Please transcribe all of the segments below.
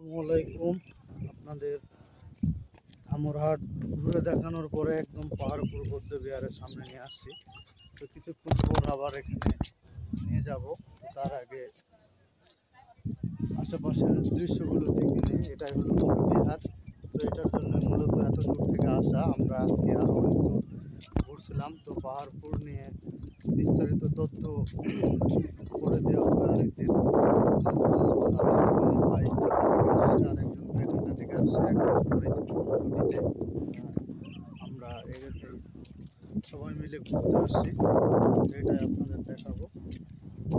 আসসালামাইকুম। আপনাদের ধামরহাট ঘুরে দেখানোর পরে একদম পাহাড়পুর বৌদ্ধ বিহারের সামনে নিয়ে আসছি। তো কিছুক্ষণ পর আবার এখানে নিয়ে যাব। তো তার আগে আশেপাশের দৃশ্যগুলো দেখে নিই। এটাই হলো বৌদ্ধ বিহার। তো এটার জন্য মূলত এত দূর থেকে আসা। আমরা আজকে আরও অনেক দূর ঘুরছিলাম। তো পাহাড়পুর নিয়ে বিস্তারিত তথ্য করে দেওয়া হবে আরেকদিন। ভাই ঢাকা থেকে আসছে, আরেকজন ভাই ঢাকা থেকে আসছে এক মাস পরে ছুটিতে। আমরা এই সবাই মিলে ঘুরতে আসছি, এটাই আপনাদের দেখাবো।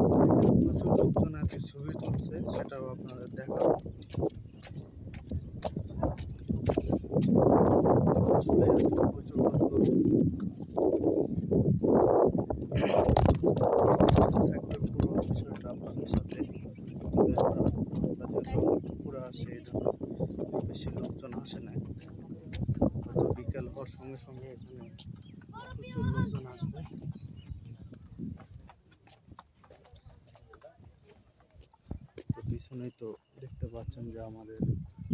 এখানে প্রচুর লোকজন আর কি ছবি তুলছে, সেটাও আপনাদের দেখাবো। আসলে আজকে প্রচুর লোকজন থাকবে, পুরো বিষয়টা আপনাদের সাথে তুলে ধরা। আমরা যেহেতু দুপুরে আসি, এই জন্য বেশি লোকজন আসে নাই। হয়তো বিকেল হওয়ার সঙ্গে সঙ্গে এখানে প্রচুর লোকজন আসবে। তো পিছনেই তো দেখতে পাচ্ছেন যে আমাদের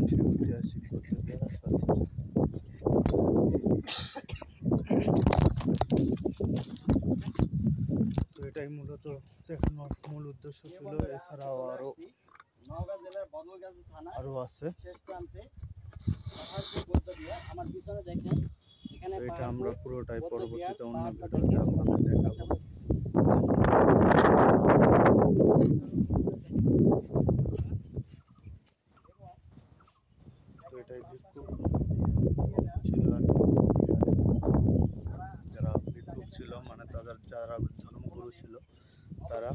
সেই ঐতিহাসিক বৌদ্ধ বিহার। তো এটাই মূলত দেখানোর মূল উদ্দেশ্য ছিল। এছাড়াও আরো আছে। তো এটা আমরা পুরোটাই পরবর্তীতে অন্য ভিডিওতে আপনাদের দেখাবো। তো এটাই ভিক্ষুক ছিল আর যারা ভিক্ষুক ছিল, মানে তাদের যারা ধর্মগুরু ছিল তারা।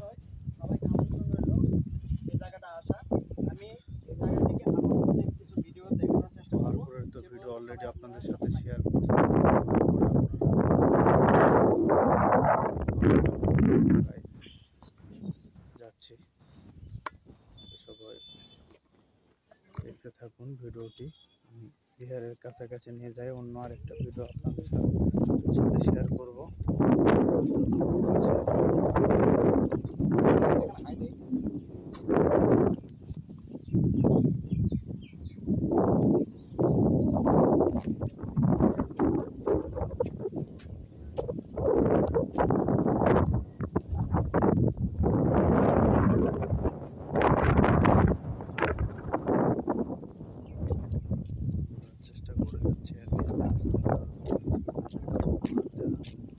পাহাড়পুরের তো ভিডিও অলরেডি আপনাদের সাথে শেয়ার করছি। যাচ্ছি, সবাই দেখতে থাকুন ভিডিওটি। বিহারের কাছাকাছি নিয়ে যাই, অন্য আরেকটা ভিডিও আপনাদের সাথে শেয়ার করব। চেষ্টা করে যাচ্ছি আর কি সুন্দর সুন্দর ভিডিও